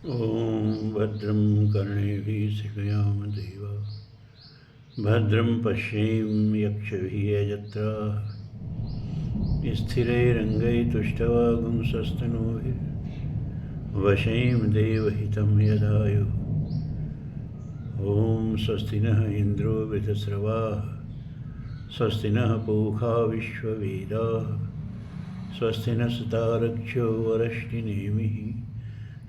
ॐ भद्रं कर्णेभिः शृणुयाम देवा भद्रं पश्येम यक्षभिः यजत्राः स्थिरैरङ्गैस्तुष्टवागुंसस्तनूभिर्वशेम देवहितं यदायुः। ॐ स्वस्ति नः इन्द्रो वृद्धस्रवाः स्वस्ति नः पूषा विश्ववेदाः स्वस्ति नस्तारक्ष्यो वरश्चिनेमिः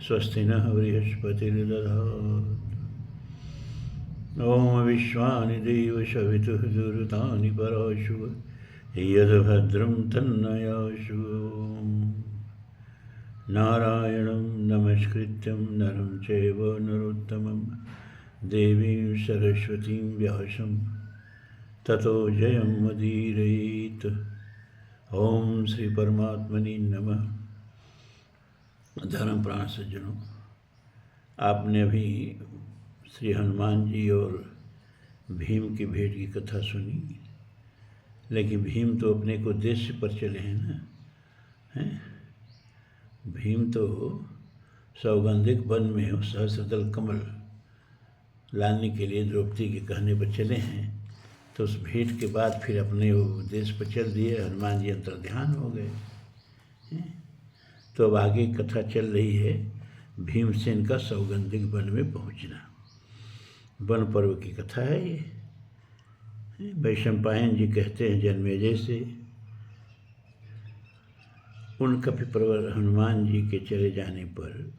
स्वस्ति नः बृहस्पतिर्दधातु। ॐ विश्वानि देवशवितुः दुरितानि पराशुः यद्भद्रं तन्नयाशु। नारायणं नमस्कृत्यं नरं चैव नरोत्तमं देवीं सरस्वतीं व्यासं ततो जयमुदीरयेत्। ओम श्री परमात्मनि नमः। धर्म प्राण सज्जनों, आपने अभी श्री हनुमान जी और भीम की भेंट की कथा सुनी, लेकिन भीम तो अपने को उद्देश्य पर चले हैं ना, हैं? भीम तो सौगंधिक वन में सहस्रदल कमल लाने के लिए द्रौपदी के कहने पर चले हैं। तो उस भेंट के बाद फिर अपने उद्देश्य पर चल दिए, हनुमान जी अंतर्ध्यान हो गए। तो अब आगे कथा चल रही है भीमसेन का सौगंधिक वन में पहुंचना। वन पर्व की कथा है ये। वैशंपायन जी कहते हैं जन्मेजय से, उन कपिप्रवर हनुमान जी के चले जाने पर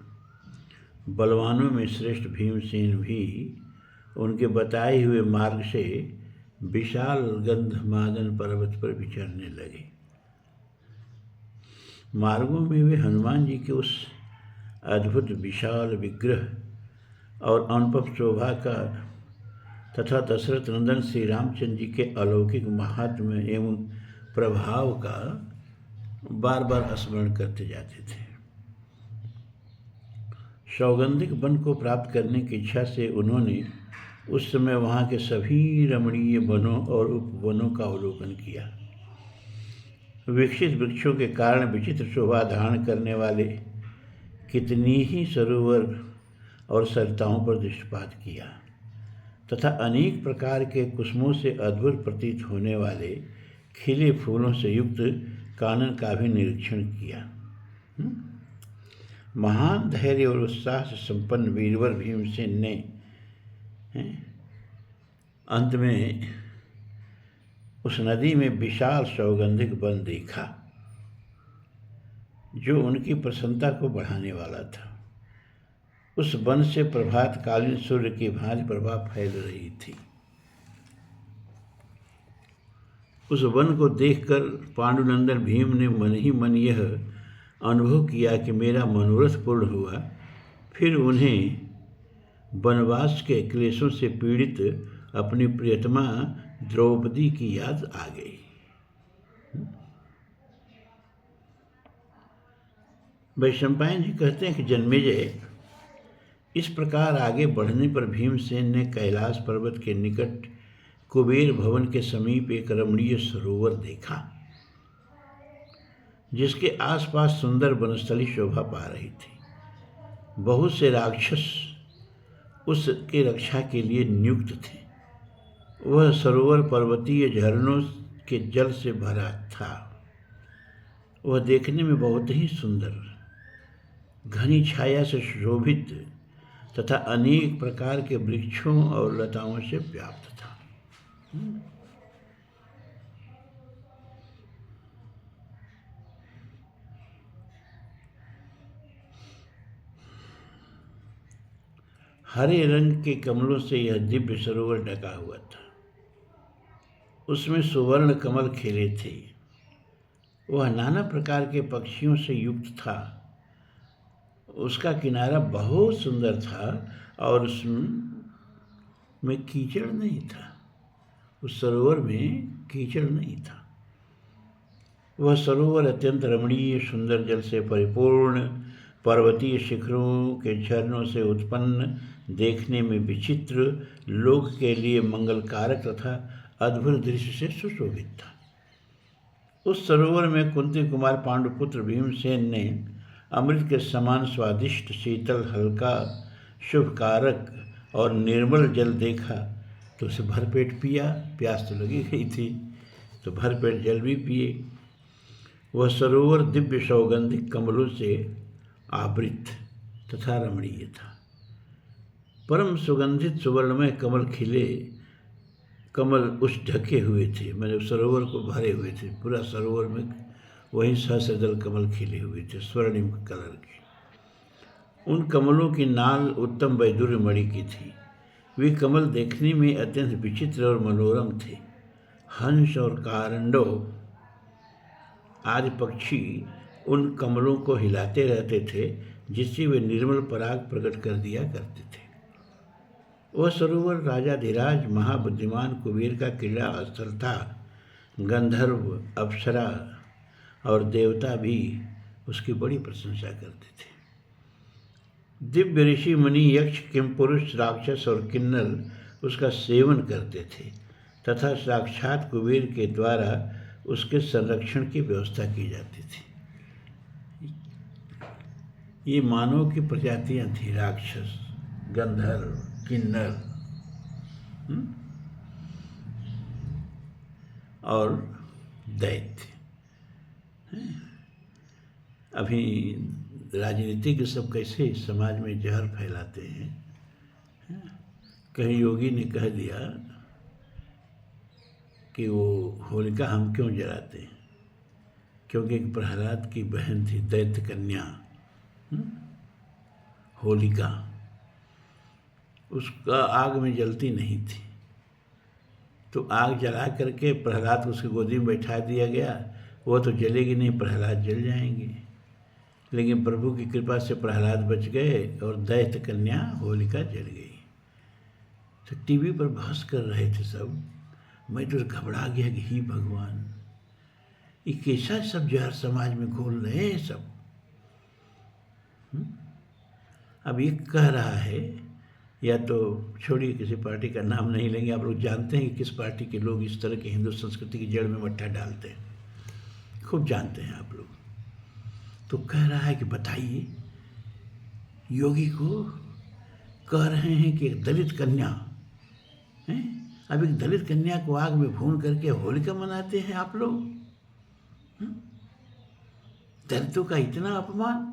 बलवानों में श्रेष्ठ भीमसेन भी उनके बताए हुए मार्ग से विशाल गंधमादन पर्वत पर विचरने लगे। मार्गों में वे हनुमान जी के उस अद्भुत विशाल विग्रह और अनुपम शोभा का तथा दशरथ नंदन श्री रामचंद्र जी के अलौकिक महात्म्य एवं प्रभाव का बार बार स्मरण करते जाते थे। सौगंधिक वन को प्राप्त करने की इच्छा से उन्होंने उस समय वहाँ के सभी रमणीय वनों और उपवनों का अवलोकन किया। विकसित वृक्षों के कारण विचित्र शोभा धारण करने वाले कितनी ही सरोवर और सरिताओं पर दृष्टिपात किया तथा अनेक प्रकार के कुसुमों से अद्भुत प्रतीत होने वाले खिले फूलों से युक्त कानन का भी निरीक्षण किया। महान धैर्य और उत्साह से संपन्न वीरवर भीमसेन ने अंत में उस नदी में विशाल सौगंधिक वन देखा जो उनकी प्रसन्नता को बढ़ाने वाला था। उस वन से प्रभातकालीन सूर्य की भांति प्रभा फैल रही थी। उस वन को देखकर पांडुनंदन भीम ने मन ही मन यह अनुभव किया कि मेरा मनोरथ पूर्ण हुआ। फिर उन्हें वनवास के क्लेशों से पीड़ित अपनी प्रियतमा द्रौपदी की याद आ गई। वैशंपायन जी कहते हैं कि जन्मेजय, इस प्रकार आगे बढ़ने पर भीमसेन ने कैलाश पर्वत के निकट कुबेर भवन के समीप एक रमणीय सरोवर देखा जिसके आसपास सुंदर वनस्थली शोभा पा रही थी। बहुत से राक्षस उसके रक्षा के लिए नियुक्त थे। वह सरोवर पर्वतीय झरनों के जल से भरा था। वह देखने में बहुत ही सुंदर, घनी छाया से शोभित तथा अनेक प्रकार के वृक्षों और लताओं से व्याप्त था। हरे रंग के कमलों से यह दिव्य सरोवर ढका हुआ था। उसमें सुवर्ण कमल खिले थे। वह नाना प्रकार के पक्षियों से युक्त था। उसका किनारा बहुत सुंदर था और उसमें कीचड़ नहीं था। उस सरोवर में कीचड़ नहीं था। वह सरोवर अत्यंत रमणीय, सुंदर जल से परिपूर्ण, पर्वतीय शिखरों के झरनों से उत्पन्न, देखने में विचित्र, लोक के लिए मंगलकारक तथा अद्भुत दृश्य से सुशोभित था। उस सरोवर में कुंती कुमार पांडुपुत्र भीमसेन ने अमृत के समान स्वादिष्ट, शीतल, हल्का, शुभकारक और निर्मल जल देखा तो उसे भरपेट पिया। प्यास तो लगी गई थी तो भरपेट जल भी पिए। वह सरोवर दिव्य सौगंधिक कमलों से आवृत तथा रमणीय था। परम सुगंधित सुवर्णमय कमल खिले, कमल उस ढके हुए थे, मैंने सरोवर को भरे हुए थे। पूरा सरोवर में वही सहस्रदल कमल खिले हुए थे, स्वर्णिम कलर के। उन कमलों की नाल उत्तम वैदुर्य मणि की थी। वे कमल देखने में अत्यंत विचित्र और मनोरम थे। हंस और कारंडो आदि पक्षी उन कमलों को हिलाते रहते थे, जिससे वे निर्मल पराग प्रकट कर दिया करते थे। वह सरोवर राजाधिराज महाबुद्धिमान कुबेर का क्रीड़ा स्थल था। गंधर्व, अप्सरा और देवता भी उसकी बड़ी प्रशंसा करते थे। दिव्य ऋषि, मुनि, यक्ष, किमपुरुष, राक्षस और किन्नर उसका सेवन करते थे तथा साक्षात कुबेर के द्वारा उसके संरक्षण की व्यवस्था की जाती थी। ये मानव की प्रजातियां थी, राक्षस, गंधर्व, किन्नर और दैत्य। अभी राजनीतिक सब कैसे समाज में जहर फैलाते हैं। कहीं योगी ने कह दिया कि वो होलिका हम क्यों जलाते हैं, क्योंकि एक प्रहलाद की बहन थी दैत्य कन्या होलिका, उसका आग में जलती नहीं थी, तो आग जला करके प्रहलाद को उसकी गोदी में बैठा दिया गया। वो तो जलेगी नहीं, प्रहलाद जल जाएंगे। लेकिन प्रभु की कृपा से प्रहलाद बच गए और दैत्य कन्या होलिका जल गई। तो टीवी पर बहस कर रहे थे सब। मैं तो घबरा गया कि ही भगवान, ये कैसा सब जहर समाज में घोल रहे हैं सब। अब ये कह रहा है, या तो छोड़िए, किसी पार्टी का नाम नहीं लेंगे, आप लोग जानते हैं कि किस पार्टी के लोग इस तरह के हिंदू संस्कृति की जड़ में मट्ठा डालते हैं, खूब जानते हैं आप लोग। तो कह रहा है कि बताइए, योगी को कह रहे हैं कि एक दलित कन्या है, अब एक दलित कन्या को आग में भून करके होलिका मनाते हैं आप लोग। दलितों का इतना अपमान।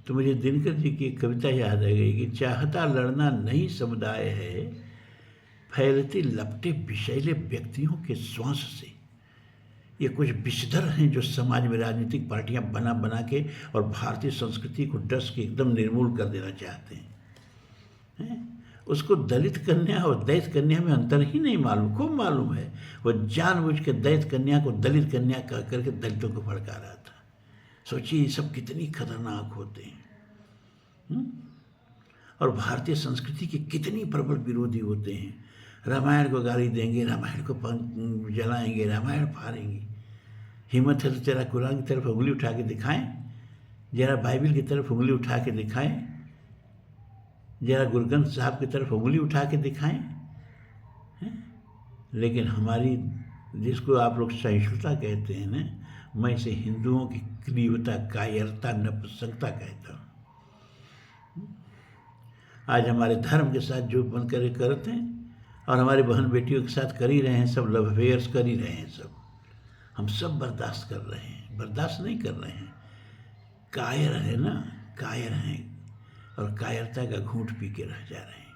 तो मुझे दिनकर जी की एक कविता याद आ गई कि चाहता लड़ना नई समुदाय है, फैलती लपटे विषैले व्यक्तियों के श्वास से। ये कुछ विषधर हैं जो समाज में राजनीतिक पार्टियां बना बना के और भारतीय संस्कृति को डस के एकदम निर्मूल कर देना चाहते हैं। उसको दलित कन्या और दैत्य कन्या में अंतर ही नहीं मालूम, खूब मालूम है। वो जानबूझ के दैत्य कन्या को दलित कन्या कह करके दलितों को भड़का रहा था। सोचिए ये सब कितनी खतरनाक होते हैं। और भारतीय संस्कृति के कितनी प्रबल विरोधी होते हैं। रामायण को गाली देंगे, रामायण को जलाएंगे, रामायण फाड़ेंगे। हिम्मत है तो जरा कुरान की तरफ उंगली उठा के दिखाएं, जरा बाइबल की तरफ उंगली उठा के दिखाएं, जरा गुरु ग्रंथ साहब की तरफ उंगली उठा के दिखाएं। लेकिन हमारी, जिसको आप लोग सहिष्णुता कहते हैं ना, मैं इसे हिंदुओं की क्लीवता, कायरता, नपुंसकता कहता हूँ। आज हमारे धर्म के साथ जो बन कर करते हैं और हमारी बहन बेटियों के साथ कर ही रहे हैं, सब लव अफेयर्स कर ही रहे हैं, सब हम सब बर्दाश्त कर रहे हैं, बर्दाश्त नहीं कर रहे हैं। कायर है ना, कायर हैं और कायरता का घूंट पी के रह जा रहे हैं।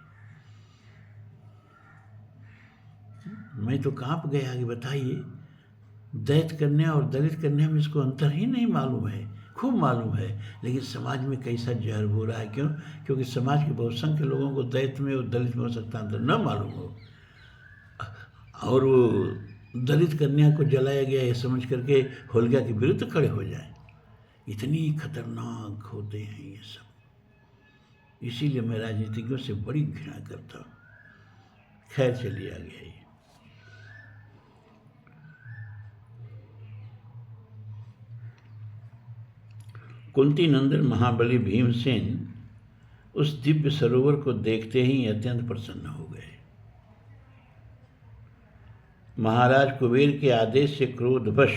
मैं तो कांप गया कि बताइए, दैत्य कन्या और दलित कन्या में इसको अंतर ही नहीं मालूम है, खूब मालूम है। लेकिन समाज में कैसा जहर हो रहा है। क्यों? क्योंकि समाज के बहुसंख्य लोगों को दैत्य में और दलित में हो सकता अंतर न मालूम हो, और वो दलित कन्या को जलाया गया ये समझ करके होलिका के विरुद्ध खड़े हो जाए। इतनी खतरनाक होते हैं ये सब। इसीलिए मैं राजनीतिज्ञों से बड़ी घृणा करता हूँ। खैर चलिए आगे। कुंती नंदन महाबली भीमसेन उस दिव्य सरोवर को देखते ही अत्यंत प्रसन्न हो गए। महाराज कुबेर के आदेश से क्रोधवश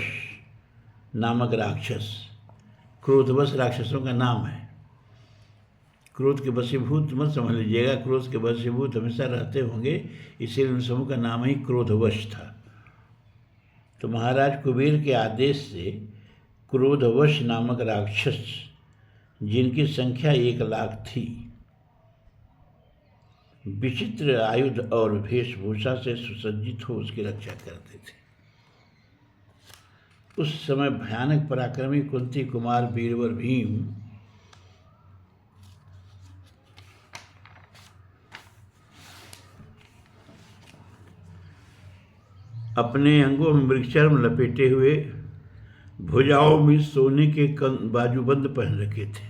नामक राक्षस क्रोधवश राक्षसों का नाम है। क्रोध के वशीभूत मत समझ लीजिएगा, क्रोध के वशीभूत हमेशा रहते होंगे, इसीलिए उन समूह का नाम ही क्रोधवश था। तो महाराज कुबेर के आदेश से क्रोधवश नामक राक्षस, जिनकी संख्या 1,00,000 थी, विचित्र आयुध और वेशभूषा से सुसज्जित हो उसकी रक्षा करते थे। उस समय भयानक पराक्रमी कुंती कुमार वीरवर भीम अपने अंगों में मृगचर्म लपेटे हुए, भुजाओं में सोने के बाजूबंद पहन रखे थे।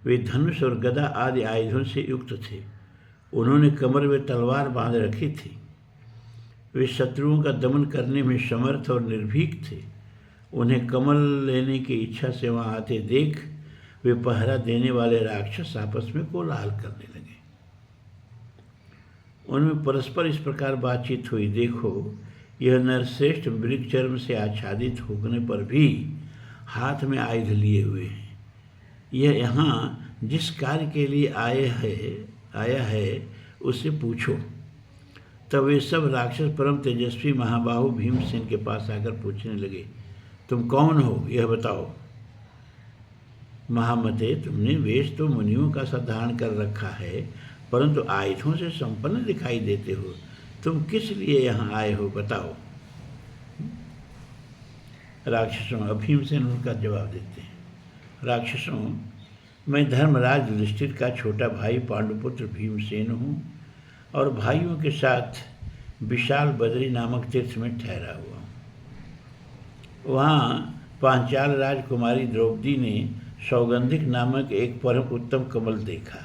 वे धनुष और गदा आदि आयुधों से युक्त थे। उन्होंने कमर में तलवार बांध रखी थी। वे शत्रुओं का दमन करने में समर्थ और निर्भीक थे। उन्हें कमल लेने की इच्छा से वहाँ आते देख वे पहरा देने वाले राक्षस आपस में कोलाहल करने लगे। उनमें परस्पर इस प्रकार बातचीत हुई, देखो यह नरश्रेष्ठ मृगचर्म से आच्छादित होने पर भी हाथ में आयुध लिए हुए हैं। यह यहाँ जिस कार्य के लिए आया है उससे पूछो। तब वे सब राक्षस परम तेजस्वी महाबाहु भीमसेन के पास आकर पूछने लगे, तुम कौन हो, यह बताओ। महामते, तुमने वेश तो मुनियों का सा धारण कर रखा है, परंतु आयुधों से संपन्न दिखाई देते हो। तुम किस लिए यहाँ आए हो, बताओ। राक्षसों, भीमसेन उनका जवाब देते हैं, राक्षसों, मैं धर्मराज युधिष्ठिर का छोटा भाई पांडुपुत्र भीमसेन हूँ और भाइयों के साथ विशाल बद्री नामक तीर्थ में ठहरा हुआ हूँ। वहाँ पांचाल राजकुमारी द्रौपदी ने सौगंधिक नामक एक परम उत्तम कमल देखा।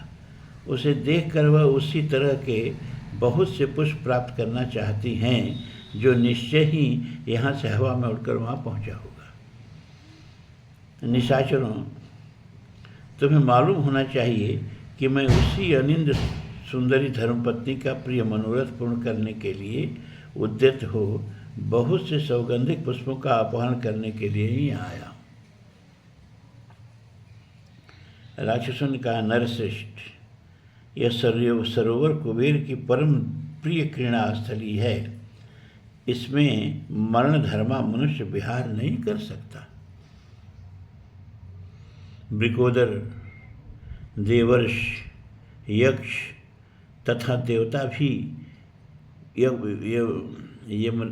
उसे देखकर वह उसी तरह के बहुत से पुष्प प्राप्त करना चाहती हैं, जो निश्चय ही यहाँ से हवा में उड़कर वहाँ पहुँचा होगा। निशाचरों, तुम्हें मालूम होना चाहिए कि मैं उसी अनिंद सुंदरी धर्मपत्नी का प्रिय मनोरथ पूर्ण करने के लिए उद्यत हो बहुत से सौगंधिक पुष्पों का अपहरण करने के लिए ही यहाँ आया। राक्षसों ने कहा, नरश्रेष्ठ, यह सरोवर कुबेर की परम प्रिय क्रीड़ा स्थली है। इसमें मरण धर्मा मनुष्य विहार नहीं कर सकता। वृकोदर, देवर्ष, यक्ष तथा देवता भी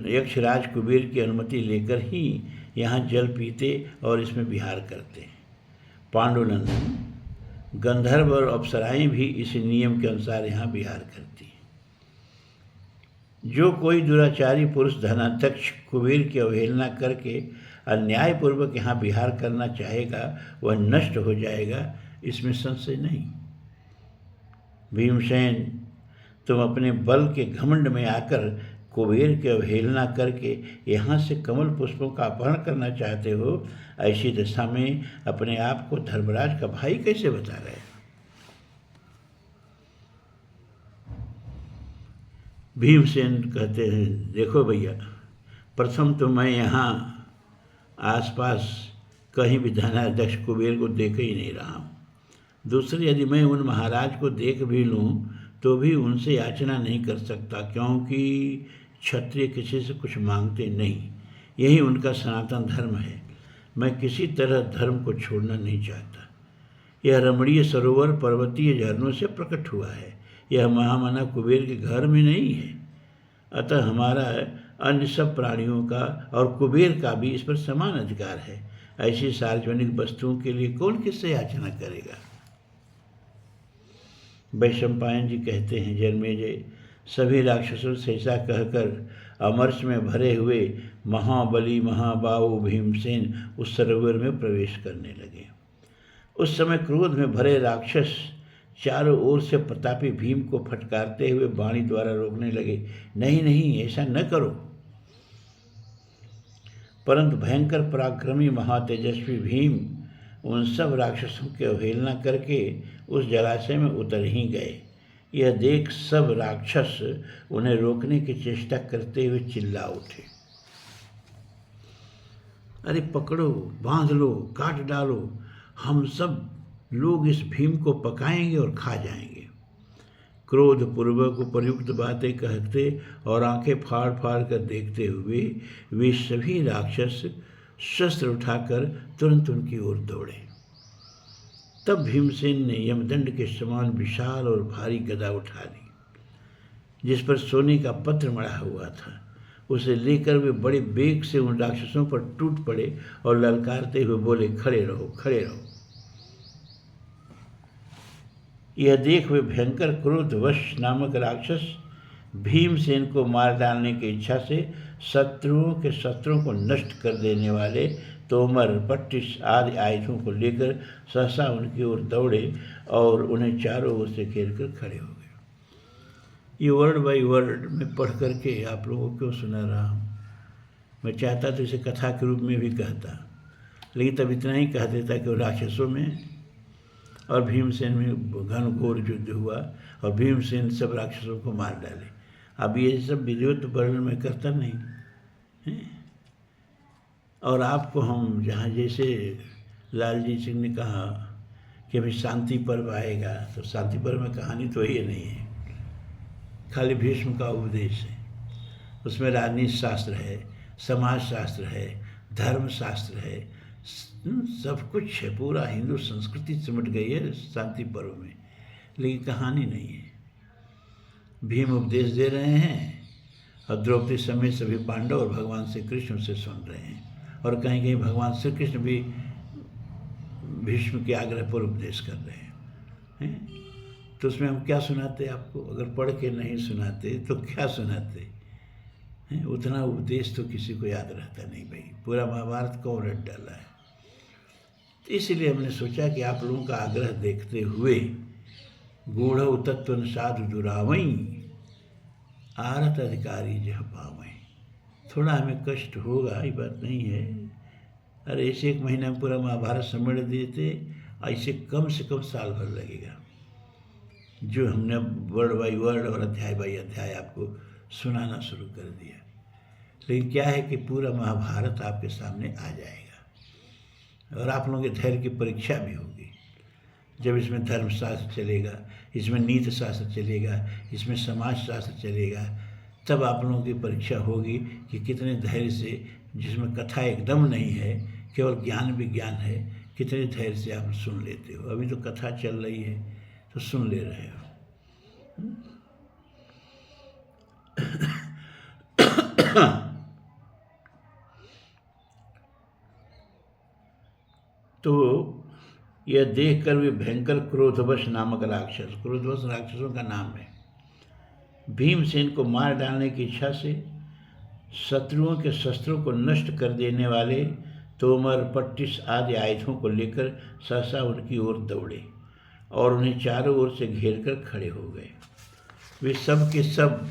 यक्षराज कुबेर की अनुमति लेकर ही यहाँ जल पीते और इसमें विहार करते हैं। पांडुनंदन, गंधर्व और अप्सराएं भी इस नियम के अनुसार यहाँ विहार करती हैं। जो कोई दुराचारी पुरुष धनाध्यक्ष कुबेर की अवहेलना करके अन्यायपूर्वक यहाँ विहार करना चाहेगा वह नष्ट हो जाएगा, इसमें संशय नहीं। भीमसेन, तुम अपने बल के घमंड में आकर कुबेर की अवहेलना करके यहाँ से कमल पुष्पों का अपहरण करना चाहते हो। ऐसी दशा में अपने आप को धर्मराज का भाई कैसे बता रहे हो? भीमसेन कहते हैं, देखो भैया, प्रथम तो मैं यहाँ आसपास कहीं भी धनाध्यक्ष कुबेर को देख ही नहीं रहा हूँ। दूसरी, यदि मैं उन महाराज को देख भी लूँ तो भी उनसे याचना नहीं कर सकता, क्योंकि क्षत्रिय किसी से कुछ मांगते नहीं। यही उनका सनातन धर्म है। मैं किसी तरह धर्म को छोड़ना नहीं चाहता। यह रमणीय सरोवर पर्वतीय झरनों से प्रकट हुआ है। यह महामना कुबेर के घर में नहीं है। अतः हमारा अन्य सब प्राणियों का और कुबेर का भी इस पर समान अधिकार है। ऐसी सार्वजनिक वस्तुओं के लिए कौन किससे याचना करेगा? वैशंपायन जी कहते हैं, जन्मेजय, सभी राक्षसों से ऐसा कहकर अमर्ष में भरे हुए महाबली महाबाहु भीमसेन उस सरोवर में प्रवेश करने लगे। उस समय क्रोध में भरे राक्षस चारों ओर से प्रतापी भीम को फटकारते हुए वाणी द्वारा रोकने लगे, नहीं नहीं, ऐसा न करो। परंतु भयंकर पराक्रमी महातेजस्वी भीम उन सब राक्षसों की अवहेलना करके उस जलाशय में उतर ही गए। यह देख सब राक्षस उन्हें रोकने की चेष्टा करते हुए चिल्ला उठे, अरे पकड़ो, बांध लो, काट डालो, हम सब लोग इस भीम को पकाएंगे और खा जाएंगे। क्रोध पूर्वक उपयुक्त बातें कहते और आंखें फाड़ फाड़ कर देखते हुए वे सभी राक्षस शस्त्र उठाकर तुरंत उनकी ओर दौड़े। तब भीमसेन ने यमदंड के समान विशाल और भारी गदा उठा ली, जिस पर सोने का पत्र मढ़ा हुआ था। उसे लेकर वे बड़े वेग से उन राक्षसों पर टूट पड़े और ललकारते हुए बोले, खड़े रहो, खड़े रहो। यह देख वे भयंकर क्रोधवश नामक राक्षस भीमसेन को मार डालने की इच्छा से शत्रुओं के शस्त्रों को नष्ट कर देने वाले तोमर, पट्टिस आदि आयुधों को लेकर सहसा उनकी ओर दौड़े और उन्हें चारों ओर से घेर कर खड़े हो गए। ये वर्ड बाय वर्ड में पढ़ करके आप लोगों को क्यों सुना रहा हूँ? मैं चाहता तो इसे कथा के रूप में भी कहता, लेकिन तब इतना ही कह देता कि राक्षसों में और भीमसेन में घनघोर युद्ध हुआ और भीमसेन सब राक्षसों को मार डाले। अब ये सब वीडियो तो वर्णन में करता नहीं है। और आपको हम जहाँ जैसे लालजी सिंह ने कहा कि अभी शांति पर्व आएगा, तो शांति पर्व में कहानी तो ये नहीं है, खाली भीष्म का उपदेश है। उसमें राजनीति शास्त्र है, समाज शास्त्र है, धर्म शास्त्र है, सब कुछ है। पूरा हिंदू संस्कृति सिमट गई है शांति पर्व में, लेकिन कहानी नहीं है। भीम उपदेश दे रहे हैं और द्रौपदी समेत सभी पांडव और भगवान श्री कृष्ण से सुन रहे हैं, और कहीं कहीं भगवान श्री कृष्ण भी भीष्म के आग्रह पर उपदेश कर रहे हैं। तो उसमें हम क्या सुनाते आपको? अगर पढ़ के नहीं सुनाते तो क्या सुनाते हैं? उतना उपदेश तो किसी को याद रहता नहीं भाई। पूरा महाभारत कौन रट डाला है। तो इसलिए हमने सोचा कि आप लोगों का आग्रह देखते हुए गूढ़ तत्व साधु दुरावई आरत अधिकारी जह पावई। थोड़ा हमें कष्ट होगा, ये बात नहीं है। अरे ऐसे एक महीना में पूरा महाभारत समेट देते, ऐसे कम से कम साल भर लगेगा। जो हमने वर्ड बाई वर्ड और अध्याय बाई अध्याय आपको सुनाना शुरू कर दिया। लेकिन क्या है कि पूरा महाभारत आपके सामने आ जाएगा और आप लोगों के धैर्य की परीक्षा भी होगी। जब इसमें धर्मशास्त्र चलेगा, इसमें नीति शास्त्र चलेगा, इसमें समाज शास्त्र चलेगा, तब आप लोगों की परीक्षा होगी कि कितने धैर्य से, जिसमें कथा एकदम नहीं है, केवल ज्ञान विज्ञान है, कितने धैर्य से आप सुन लेते हो। अभी तो कथा चल रही है तो सुन ले रहे हो। तो यह देखकर वे भयंकर क्रोधवश नामक राक्षस, क्रोधवश राक्षसों का नाम है, भीमसेन को मार डालने की इच्छा से शत्रुओं के शस्त्रों को नष्ट कर देने वाले तोमर, पट्टिस आदि आयुधों को लेकर सहसा उनकी ओर दौड़े और उन्हें चारों ओर से घेर कर खड़े हो गए। वे सब के सब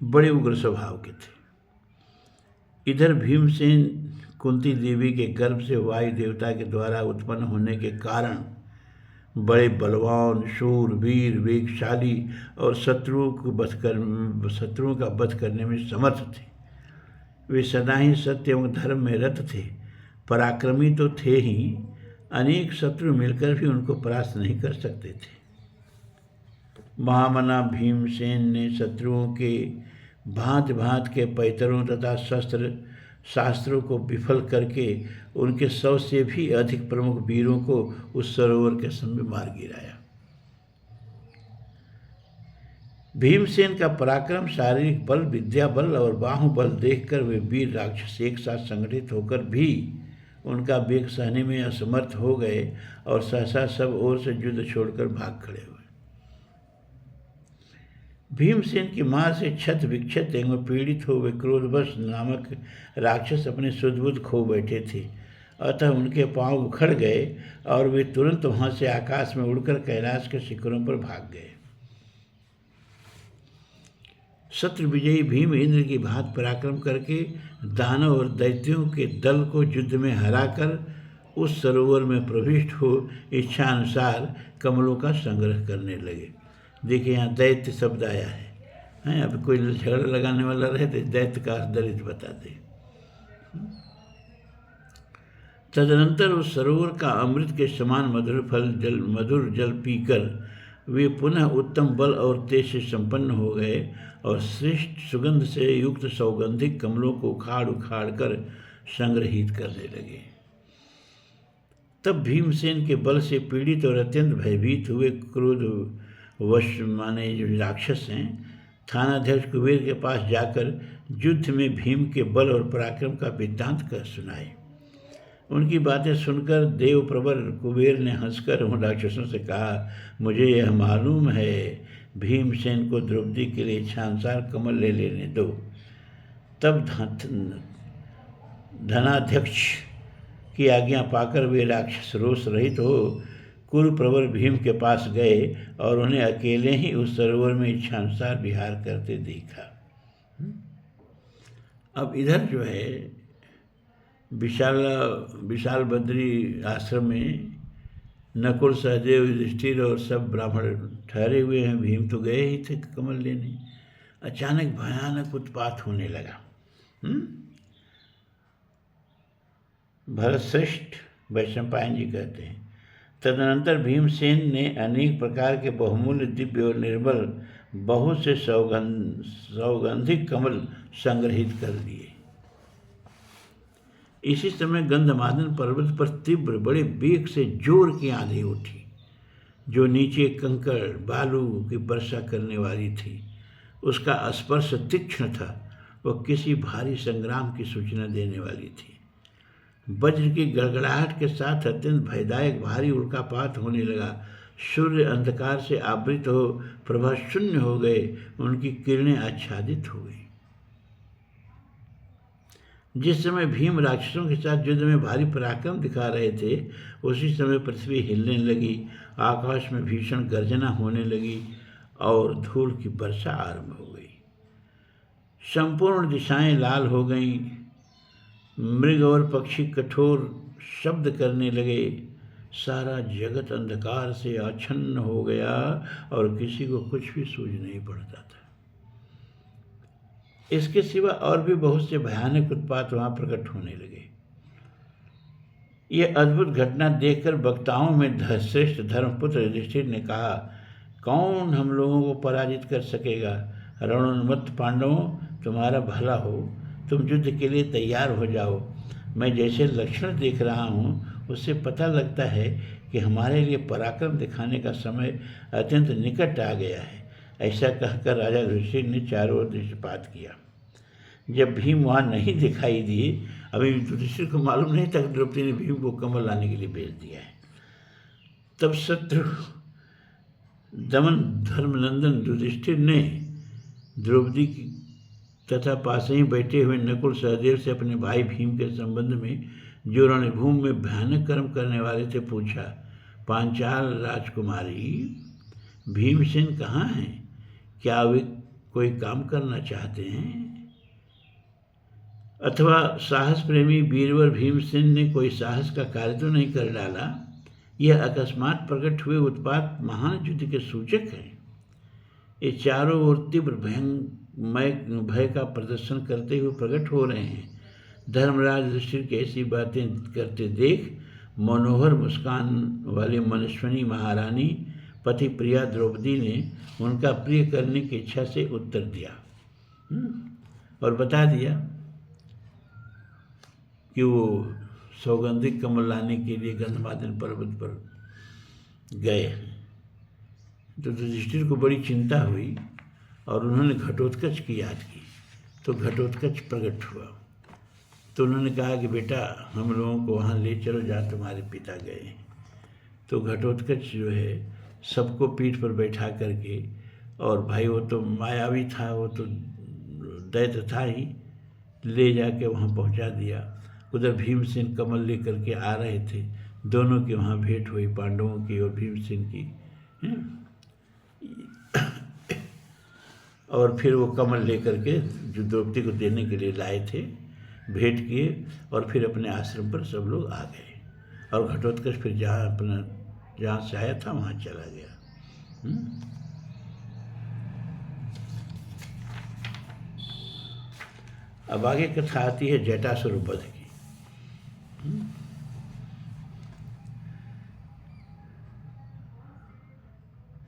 बड़े उग्र स्वभाव के थे। इधर भीमसेन कुंती देवी के गर्भ से वायु देवता के द्वारा उत्पन्न होने के कारण बड़े बलवान, शूर, वीर, वेगशाली और शत्रुओं का वध करने में समर्थ थे। वे सदा ही सत्य एवं धर्म में रत थे। पराक्रमी तो थे ही, अनेक शत्रु मिलकर भी उनको परास्त नहीं कर सकते थे। महामना भीमसेन ने शत्रुओं के भांत भांत के पैतरों तथा शस्त्र शास्त्रों को विफल करके उनके 100 से भी अधिक प्रमुख वीरों को उस सरोवर के समय मार गिराया। भीमसेन का पराक्रम, शारीरिक बल, विद्या बल और बाहुबल देखकर वे वीर राक्षस एक साथ संगठित होकर भी उनका वेग सहने में असमर्थ हो गए और सहसा सब ओर से युद्ध छोड़कर भाग खड़े हुए। भीमसेन की मार से क्षत विक्षत एवं पीड़ित हो वे क्रोधवश नामक राक्षस अपने सुध-बुध खो बैठे थे। अतः उनके पांव उखड़ गए और वे तुरंत वहां से आकाश में उड़कर कैलाश के शिखरों पर भाग गए। शत्रु विजयी भीम इंद्र की भांति पराक्रम करके दानव और दैत्यों के दल को युद्ध में हराकर उस सरोवर में प्रविष्ट हो इच्छा अनुसार कमलों का संग्रह करने लगे। देखिए यहाँ दैत्य शब्द आया है। अब कोई झगड़ा लगाने वाला रहे तो दैत्य का दरिद्र बता दे। तदनंतर उस सरोवर का अमृत के समान मधुर जल पीकर वे पुनः उत्तम बल और तेज से संपन्न हो गए और श्रेष्ठ सुगंध से युक्त सौगंधिक कमलों को उखाड़ उखाड़ कर संग्रहित करने लगे। तब भीमसेन के बल से पीड़ित और अत्यंत भयभीत हुए क्रोध वश माने जो राक्षस हैं, थानाध्यक्ष कुबेर के पास जाकर युद्ध में भीम के बल और पराक्रम का वृत्तांत कर सुनाए। उनकी बातें सुनकर देवप्रवर कुबेर ने हंसकर उन राक्षसों से कहा, मुझे यह मालूम है भीमसेन को द्रौपदी के लिए इच्छानुसार कमल ले लेने दो। तब धनाध्यक्ष की आज्ञा पाकर वे राक्षस रोष रहित हो कुरुप्रवर भीम के पास गए और उन्हें अकेले ही उस सरोवर में इच्छानुसार विहार करते देखा। अब इधर जो है विशाल बद्री आश्रम में नकुल, सहदेव, युधिष्ठिर और सब ब्राह्मण ठहरे हुए हैं। भीम तो गए ही थे कमल लेने। अचानक भयानक उत्पात होने लगा। भरतश्रेष्ठ वैशंपायन जी कहते हैं, तदनंतर भीमसेन ने अनेक प्रकार के बहुमूल्य दिव्य और निर्मल बहुत से सौगंधिक कमल संग्रहित कर लिए। इसी समय गंधमादन पर्वत पर तीव्र बड़े वेग से जोर की आंधी उठी, जो नीचे कंकड़ बालू की वर्षा करने वाली थी। उसका स्पर्श तीक्ष्ण था, वह किसी भारी संग्राम की सूचना देने वाली थी। वज्र की गड़गड़ाहट के साथ अत्यंत भयदायक भारी उल्कापात होने लगा। सूर्य अंधकार से आवृत हो प्रभा शून्य हो गए, उनकी किरणें आच्छादित हो गई। जिस समय भीम राक्षसों के साथ युद्ध में भारी पराक्रम दिखा रहे थे, उसी समय पृथ्वी हिलने लगी, आकाश में भीषण गर्जना होने लगी और धूल की वर्षा आरंभ हो गई। संपूर्ण दिशाएं लाल हो गईं। मृग और पक्षी कठोर शब्द करने लगे। सारा जगत अंधकार से आच्छन्न हो गया और किसी को कुछ भी सूझ नहीं पड़ता था। इसके सिवा और भी बहुत से भयानक उत्पात वहां प्रकट होने लगे। यह अद्भुत घटना देखकर वक्ताओं में श्रेष्ठ धर्मपुत्र युधिष्ठिर ने कहा, कौन हम लोगों को पराजित कर सकेगा? रणोन्मत्त पांडवों, तुम्हारा भला हो, तुम युद्ध के लिए तैयार हो जाओ। मैं जैसे लक्षण देख रहा हूँ उससे पता लगता है कि हमारे लिए पराक्रम दिखाने का समय अत्यंत निकट आ गया है। ऐसा कहकर राजा युधिष्ठिर ने चारों ओर दृष्टिपात किया। जब भीम वहाँ नहीं दिखाई दिए, अभी युधिष्ठिर को मालूम नहीं था कि द्रौपदी ने भीम को कमल लाने के लिए भेज दिया है। तब शत्रु दमन धर्मनंदन युधिष्ठिर ने द्रौपदी की तथा पास ही बैठे हुए नकुल, सहदेव से अपने भाई भीम के संबंध में जो रणभूमि में भयानक कर्म करने वाले थे पूछा, पांचाल राजकुमारी, भीमसेन कहाँ हैं? क्या वे कोई काम करना चाहते हैं अथवा साहस प्रेमी वीरवर भीमसेन ने कोई साहस का कार्य तो नहीं कर डाला? यह अकस्मात प्रकट हुए उत्पात महान युद्ध के सूचक हैं। ये चारों ओर तीव्र भय का प्रदर्शन करते हुए प्रकट हो रहे हैं। धर्मराज युधिष्ठिर की ऐसी बातें करते देख मनोहर मुस्कान वाली मनस्विनी महारानी पति प्रिया द्रौपदी ने उनका प्रिय करने की इच्छा से उत्तर दिया और बता दिया कि वो सौगंधिक कमल लाने के लिए गंधमादन पर्वत पर गए। तो युधिष्ठिर को बड़ी चिंता हुई और उन्होंने घटोत्कच की याद की। तो घटोत्कच प्रकट हुआ तो उन्होंने कहा कि बेटा हम लोगों को वहाँ ले चलो जहाँ तुम्हारे पिता गए। तो घटोत्कच जो है सबको पीठ पर बैठा करके, और भाई वो तो मायावी था, वो तो दैत्य था ही, ले जाके वहाँ पहुँचा दिया। उधर भीमसेन कमल लेकर के आ रहे थे। दोनों की वहाँ भेंट हुई, पांडवों की और भीमसेन की। और फिर वो कमल लेकर के जो द्रौपदी को देने के लिए लाए थे, भेंट किए और फिर अपने आश्रम पर सब लोग आ गए। और घटोत्कच फिर जहाँ से आया था वहाँ चला गया। अब आगे कथा आती है जटासुर वध की।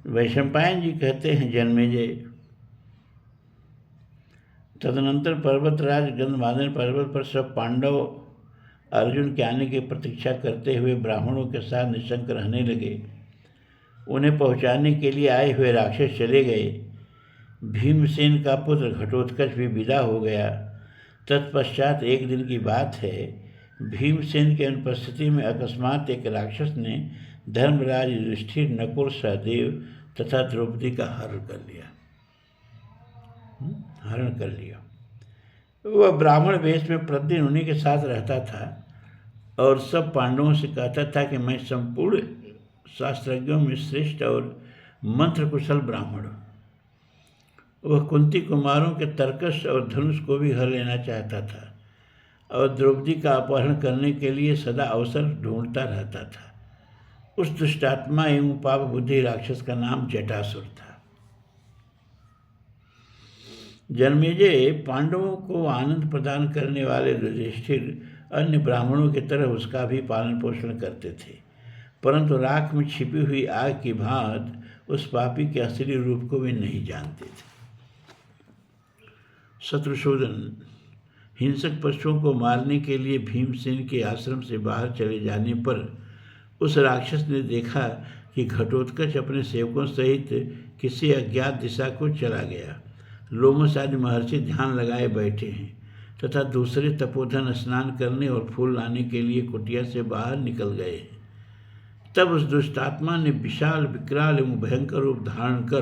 वैशंपायन जी कहते हैं, जन्मेजय, तदनंतर पर्वतराज गंधमादन पर्वत पर सब पांडव अर्जुन के आने की प्रतीक्षा करते हुए ब्राह्मणों के साथ निशंक रहने लगे। उन्हें पहुंचाने के लिए आए हुए राक्षस चले गए। भीमसेन का पुत्र घटोत्कच भी विदा हो गया। तत्पश्चात एक दिन की बात है, भीमसेन की अनुपस्थिति में अकस्मात एक राक्षस ने धर्मराज युधिष्ठिर, नकुल, सहदेव तथा द्रौपदी का हरण कर लिया। वह ब्राह्मण वेश में प्रतिदिन उन्हीं के साथ रहता था और सब पांडवों से कहता था कि मैं संपूर्ण शास्त्रज्ञों में श्रेष्ठ और मंत्र कुशल ब्राह्मण हूँ। वह कुंती कुमारों के तर्कश और धनुष को भी हर लेना चाहता था और द्रौपदी का अपहरण करने के लिए सदा अवसर ढूंढता रहता था। उस दुष्टात्मा एवं पाप बुद्धि राक्षस का नाम जटासुर था। जन्मेजय, पांडवों को आनंद प्रदान करने वाले युधिष्ठिर अन्य ब्राह्मणों की तरह उसका भी पालन पोषण करते थे, परंतु राख में छिपी हुई आग की भांति उस पापी के असली रूप को भी नहीं जानते थे। शत्रुसूदन, हिंसक पशुओं को मारने के लिए भीमसेन के आश्रम से बाहर चले जाने पर उस राक्षस ने देखा कि घटोत्कच अपने सेवकों सहित किसी अज्ञात दिशा को चला गया। लोमस आदि महर्षि ध्यान लगाए बैठे हैं तथा दूसरे तपोधन स्नान करने और फूल लाने के लिए कुटिया से बाहर निकल गए हैं। तब उस दुष्टात्मा ने विशाल, विकराल एवं भयंकर रूप धारण कर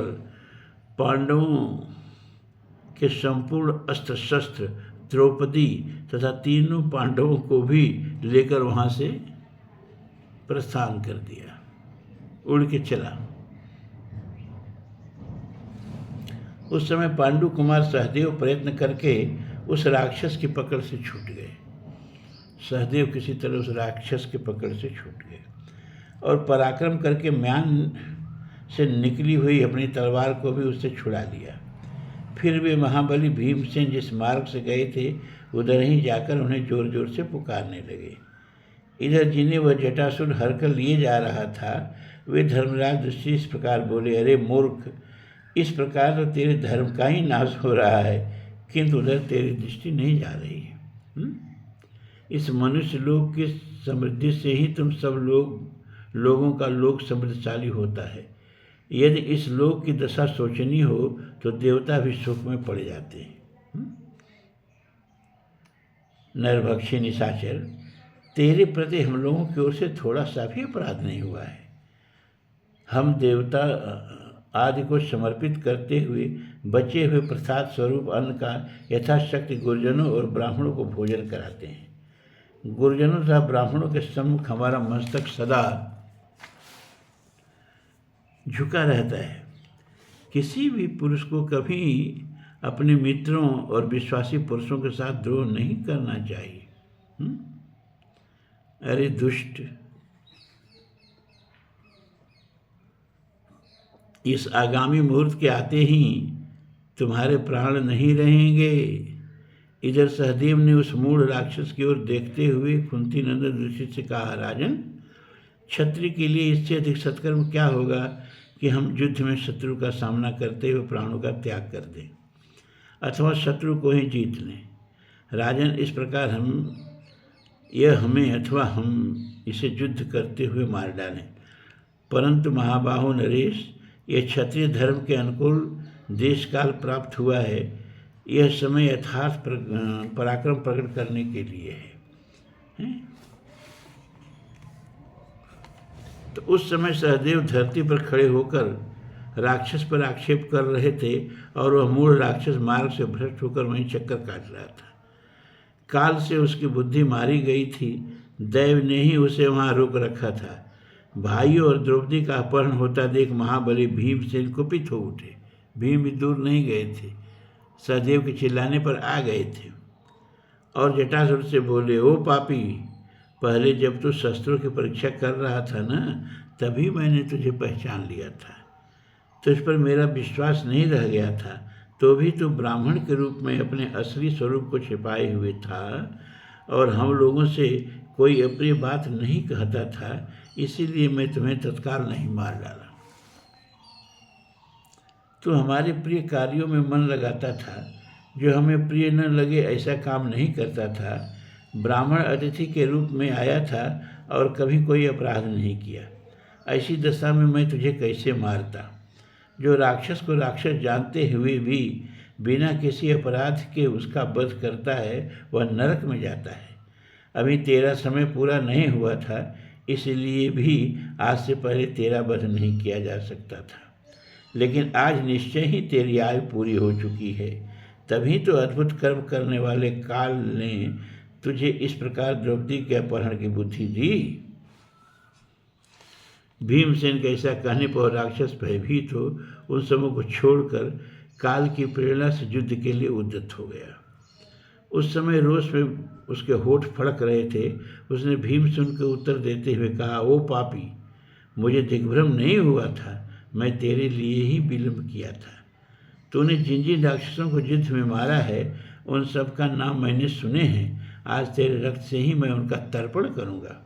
पांडवों के संपूर्ण अस्त्र शस्त्र, द्रौपदी तथा तीनों पांडवों को भी लेकर वहाँ से प्रस्थान कर दिया, उड़ के चला। उस समय पांडु कुमार सहदेव प्रयत्न करके उस राक्षस की पकड़ से छूट गए। सहदेव किसी तरह उस राक्षस की पकड़ से छूट गए और पराक्रम करके म्यान से निकली हुई अपनी तलवार को भी उससे छुड़ा लिया। फिर वे महाबली भीमसेन जिस मार्ग से गए थे उधर ही जाकर उन्हें जोर जोर से पुकारने लगे। इधर जिन्हें वह जटासुर हर कर लिए जा रहा था, वे धर्मराज युधिष्ठिर इस प्रकार बोले, अरे मूर्ख, इस प्रकार तो तेरे धर्म का ही नाश हो रहा है, किंतु उधर तेरी दृष्टि नहीं जा रही है। इस मनुष्य लोक की समृद्धि से ही तुम सब लोगों का लोक समृद्धशाली होता है। यदि इस लोक की दशा शोचनीय हो तो देवता भी शोक में पड़ जाते हैं। नरभक्षी निशाचर, तेरे प्रति हम लोगों की ओर से थोड़ा सा भी अपराध नहीं हुआ है। हम देवता आदि को समर्पित करते हुए बचे हुए प्रसाद स्वरूप अन्न का यथाशक्ति गुरुजनों और ब्राह्मणों को भोजन कराते हैं। गुरुजनों तथा ब्राह्मणों के सम्मुख हमारा मस्तक सदा झुका रहता है। किसी भी पुरुष को कभी अपने मित्रों और विश्वासी पुरुषों के साथ द्रोह नहीं करना चाहिए। अरे दुष्ट, इस आगामी मुहूर्त के आते ही तुम्हारे प्राण नहीं रहेंगे। इधर सहदेव ने उस मूढ़ राक्षस की ओर देखते हुए कुंती नंदन युधिष्ठिर से कहा, राजन, क्षत्रिय के लिए इससे अधिक सत्कर्म क्या होगा कि हम युद्ध में शत्रु का सामना करते हुए प्राणों का त्याग कर दें अथवा शत्रु को ही जीत लें। राजन, इस प्रकार हमें अथवा हम इसे युद्ध करते हुए मार डालें। परंतु महाबाहो नरेश, यह क्षत्रिय धर्म के अनुकूल देश काल प्राप्त हुआ है। यह समय यथार्थ पराक्रम प्रकट करने के लिए है। तो उस समय सहदेव धरती पर खड़े होकर राक्षस पर आक्षेप कर रहे थे और वह मूढ़ राक्षस मार्ग से भ्रष्ट होकर वहीं चक्कर काट रहा था। काल से उसकी बुद्धि मारी गई थी। दैव ने ही उसे वहाँ रोक रखा था। भाइयों और द्रौपदी का अपहरण होता देख महाबली भीमसेन कुपित हो उठे। भीम भी दूर नहीं गए थे, सहदेव के चिल्लाने पर आ गए थे और जटासुर से बोले, ओ पापी, पहले जब तू शस्त्रों की परीक्षा कर रहा था ना, तभी मैंने तुझे पहचान लिया था। तुझ पर मेरा विश्वास नहीं रह गया था, तो भी तू ब्राह्मण के रूप में अपने असली स्वरूप को छिपाए हुए था और हम लोगों से कोई अप्रिय बात नहीं कहता था, इसीलिए मैं तुम्हें तत्काल नहीं मार डाला। तू हमारे प्रिय कार्यों में मन लगाता था, जो हमें प्रिय न लगे ऐसा काम नहीं करता था। ब्राह्मण अतिथि के रूप में आया था और कभी कोई अपराध नहीं किया। ऐसी दशा में मैं तुझे कैसे मारता? जो राक्षस को राक्षस जानते हुए भी बिना किसी अपराध के उसका वध करता है, वह नरक में जाता है। अभी तेरा समय पूरा नहीं हुआ था, इसलिए भी आज से पहले तेरा वध नहीं किया जा सकता था। लेकिन आज निश्चय ही तेरी आयु पूरी हो चुकी है। तभी तो अद्भुत कर्म करने वाले काल ने तुझे इस प्रकार द्रौपदी के अपहरण की बुद्धि दी। भीमसेन के ऐसा कहने पर राक्षस भयभीत हो उन सबों को छोड़कर काल की प्रेरणा से युद्ध के लिए उद्यत हो गया। उस समय रोष में उसके होठ फड़क रहे थे। उसने भीमसेन को उत्तर देते हुए कहा, ओ पापी, मुझे दिग्भ्रम नहीं हुआ था, मैं तेरे लिए ही विलंब किया था। तूने जिन जिन राक्षसों को युद्ध में मारा है, उन सब का नाम मैंने सुने हैं। आज तेरे रक्त से ही मैं उनका तर्पण करूंगा।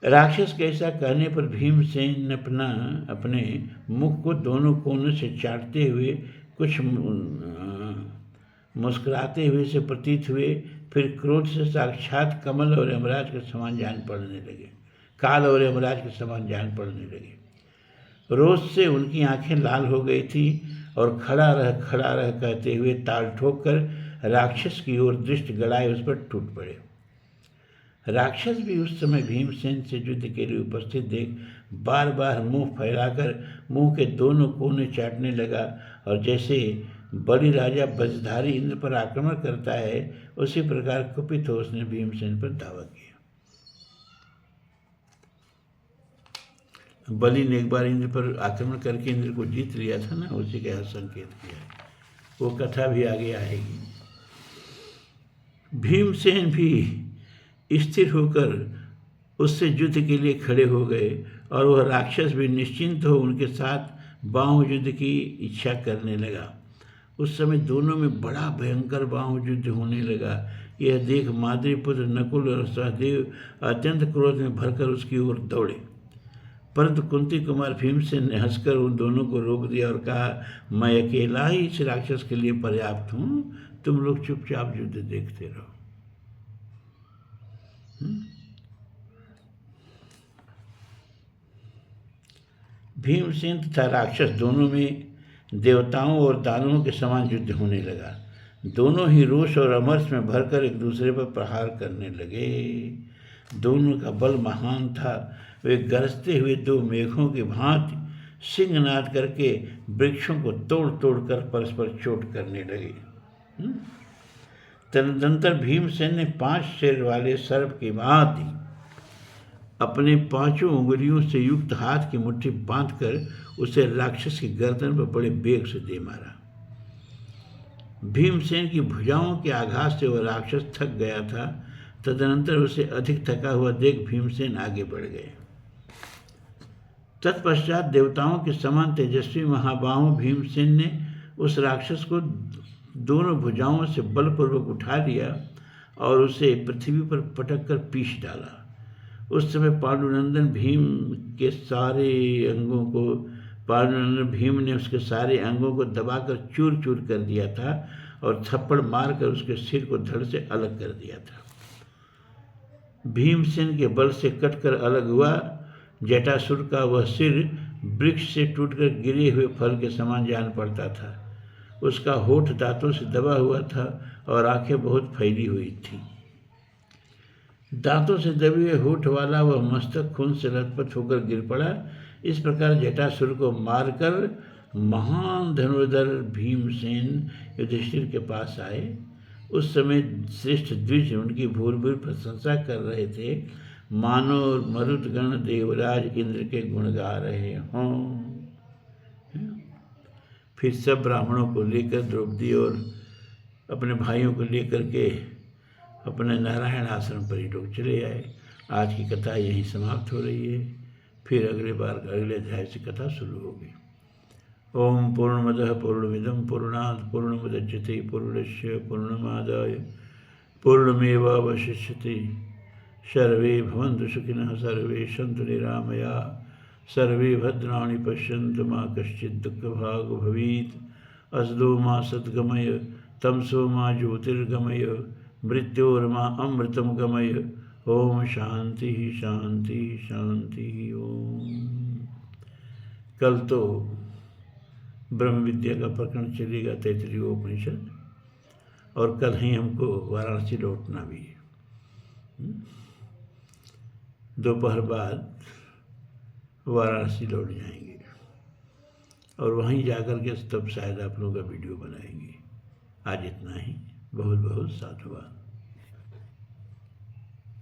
राक्षस के ऐसा कहने पर भीमसेन अपने मुख को दोनों कोनों से चाटते हुए कुछ मुस्कुराते हुए से प्रतीत हुए। फिर क्रोध से साक्षात कमल और यमराज के समान जान पड़ने लगे, काल और यमराज के समान जान पड़ने लगे। रोष से उनकी आंखें लाल हो गई थी और खड़ा रह कहते हुए ताल ठोक कर राक्षस की ओर दृष्टि गड़ाए उस पर टूट पड़े। राक्षस भी उस समय भीमसेन से युद्ध के लिए उपस्थित देख बार बार मुंह फैलाकर मुंह के दोनों कोने चाटने लगा, और जैसे बलि राजा वज्रधारी इंद्र पर आक्रमण करता है, उसी प्रकार कुपित हो उसने भीमसेन पर दावा किया। बलि ने एक बार इंद्र पर आक्रमण करके इंद्र को जीत लिया था ना, उसी का संकेत किया। वो कथा भी आगे आएगी। भीमसेन भी स्थिर होकर उससे युद्ध के लिए खड़े हो गए, और वह राक्षस भी निश्चिंत हो उनके साथ बाहु युद्ध की इच्छा करने लगा। उस समय दोनों में बड़ा भयंकर बाहु युद्ध होने लगा। यह देख माद्रीपुत्र नकुल और सहदेव अत्यंत क्रोध में भरकर उसकी ओर दौड़े, परंतु कुंती कुमार भीमसेन ने हंसकर उन दोनों को रोक दिया और कहा, मैं अकेला ही इस राक्षस के लिए पर्याप्त हूँ, तुम लोग चुपचाप युद्ध देखते रहो। भीमसेन तथा राक्षस दोनों में देवताओं और दानवों के समान युद्ध होने लगा। दोनों ही रोष और अमर्ष में भरकर एक दूसरे पर प्रहार करने लगे। दोनों का बल महान था। वे गरजते हुए दो मेघों की भांति सिंहनाद करके वृक्षों को तोड़ तोड़ कर परस्पर चोट करने लगे। तदनंतर भीमसेन ने 5 सिर वाले सर्प की भांति अपने 5 उंगलियों से युक्त हाथ की मुट्ठी बांधकर उसे राक्षस की गर्दन पर बड़े वेग से दे मारा। भीमसेन की भुजाओं के आघात से वह राक्षस थक गया था। तदनंतर उसे अधिक थका हुआ देख भीमसेन आगे बढ़ गए। तत्पश्चात देवताओं के समान तेजस्वी महाबाहु भीमसेन ने उस राक्षस को दोनों भुजाओं से बलपूर्वक उठा लिया और उसे पृथ्वी पर पटक कर पीस डाला। उस समय पांडुनंदन भीम ने उसके सारे अंगों को दबाकर चूर चूर कर दिया था और थप्पड़ मारकर उसके सिर को धड़ से अलग कर दिया था। भीमसेन के बल से कटकर अलग हुआ जटासुर का वह सिर वृक्ष से टूटकर गिरे हुए फल के समान जान पड़ता था। उसका होठ दांतों से दबा हुआ था और आंखें बहुत फैली हुई थी। दांतों से दबे हुए होठ वाला वह मस्तक खून से लथपथ होकर गिर पड़ा। इस प्रकार जटासुर को मारकर महान धनुर्धर भीमसेन युधिष्ठिर के पास आए। उस समय श्रेष्ठ द्विज उनकी भूर भूर प्रशंसा कर रहे थे, मानो मरुदगण देवराज इंद्र के गुण गा रहे हों। फिर सब ब्राह्मणों को लेकर द्रौपदी और अपने भाइयों को लेकर के अपने नारायण आश्रम पर ही लोग चले आए। आज की कथा यहीं समाप्त हो रही है। फिर अगले अध्याय से कथा शुरू होगी। ओम पूर्णमदः पूर्णमिदं पूर्णात् पूर्णमुदच्यते पूर्णस्य पूर्णमादाय पूर्णमेवावशिष्यते। सर्वे भवन्तु सुखिनः, सर्वे सन्तु निरामया, सर्वे भद्राणि पश्यन्तु मा कश्चित् दुःखभाग् भवेत्। असदो मा सद्गमय तमसो मा ज्योतिर्गमय मृत्योर्मा अमृतं गमय। ओम शांति शांति शांति ओम। कल तो ब्रह्म विद्या का प्रकरण चलेगा, तैत्तिरीय उपनिषद, और कल ही हमको वाराणसी लौटना भी है। दोपहर बाद वाराणसी लौट जाएंगे और वहीं जाकर के तब शायद आप लोगों का वीडियो बनाएंगे। आज इतना ही। बहुत बहुत साधुवाद।